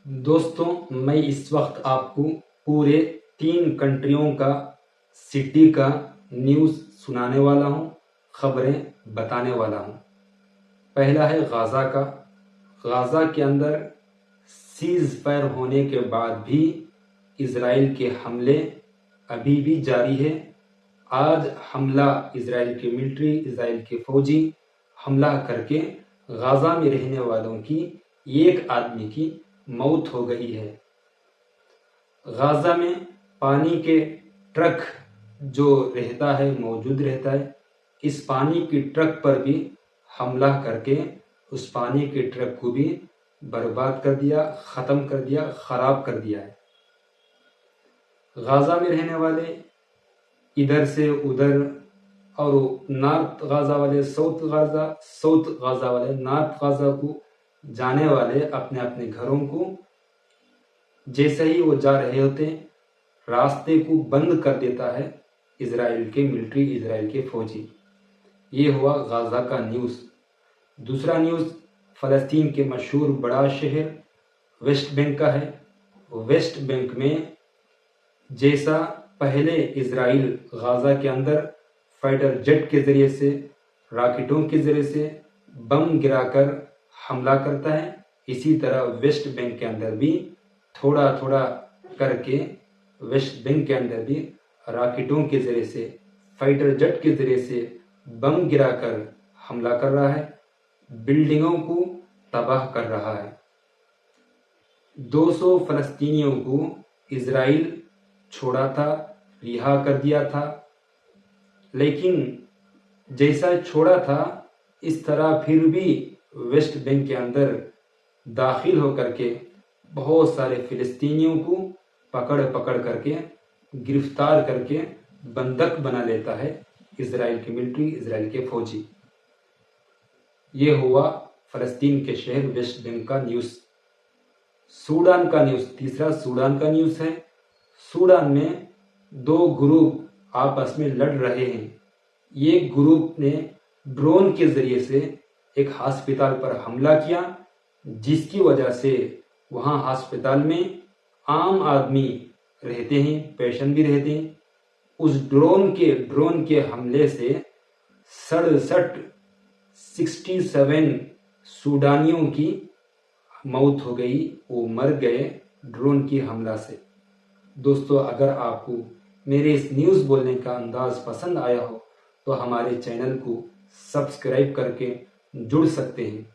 दोस्तों, मैं इस वक्त आपको पूरे 3 कंट्रियों का सिटी का न्यूज़ सुनाने वाला हूँ, खबरें बताने वाला हूँ। पहला है गाज़ा का। गाज़ा के अंदर सीज़ फायर होने के बाद भी इज़राइल के हमले अभी भी जारी है। आज हमला इज़राइल की मिलिट्री, इज़राइल के फौजी हमला करके गाज़ा में रहने वालों की एक आदमी की मौत हो गई है। गाज़ा में पानी के ट्रक जो रहता है मौजूद रहता है। इस पानी की ट्रक पर भी हमला करके उस पानी के ट्रक को भी बर्बाद कर दिया, ख़त्म कर दिया, ख़राब कर दिया है। गाज़ा में रहने वाले इधर से उधर और नॉर्थ गाज़ा वाले साउथ गाज़ा वाले नॉर्थ गाज़ा को जाने वाले अपने अपने घरों को जैसे ही वो जा रहे होते रास्ते को बंद कर देता है इज़राइल के मिलिट्री, इज़राइल के फौजी। ये हुआ गाज़ा का न्यूज़। दूसरा न्यूज़ फ़लस्तीन के मशहूर बड़ा शहर वेस्ट बैंक का है। वेस्ट बैंक में जैसा पहले इज़राइल गाज़ा के अंदर फाइटर जेट के ज़रिए से, रॉकेटों के ज़रिए से बम गिराकर हमला करता है, इसी तरह वेस्ट बैंक के अंदर भी थोड़ा थोड़ा करके वेस्ट बैंक के अंदर भी रॉकेटों के ज़रिए से, फाइटर जेट के ज़रिए से बम गिराकर हमला कर रहा है, बिल्डिंगों को तबाह कर रहा है। 200 फ़लस्तीनियों को इज़राइल छोड़ा था, रिहा कर दिया था, लेकिन जैसा छोड़ा था इस तरह फिर भी वेस्ट बैंक के अंदर दाखिल होकर के बहुत सारे फ़िलिस्तीनियों को पकड़ पकड़ करके गिरफ्तार करके बंधक बना लेता है इज़राइल की मिलिट्री, इज़राइल के फौजी। ये हुआ फ़लस्तीन के शहर वेस्ट बैंक का न्यूज़। सूडान का न्यूज़, तीसरा सूडान का न्यूज़ है। सूडान में 2 ग्रुप आपस में लड़ रहे हैं। एक ग्रुप ने ड्रोन के ज़रिए से एक अस्पताल पर हमला किया, जिसकी वजह से वहाँ अस्पताल में आम आदमी रहते हैं, पेशेंट भी रहते हैं। उस ड्रोन के हमले से 67 सूडानियों की मौत हो गई, वो मर गए ड्रोन की हमला से। दोस्तों, अगर आपको मेरे इस न्यूज़ बोलने का अंदाज़ पसंद आया हो तो हमारे चैनल को सब्सक्राइब करके जुड़ सकते हैं।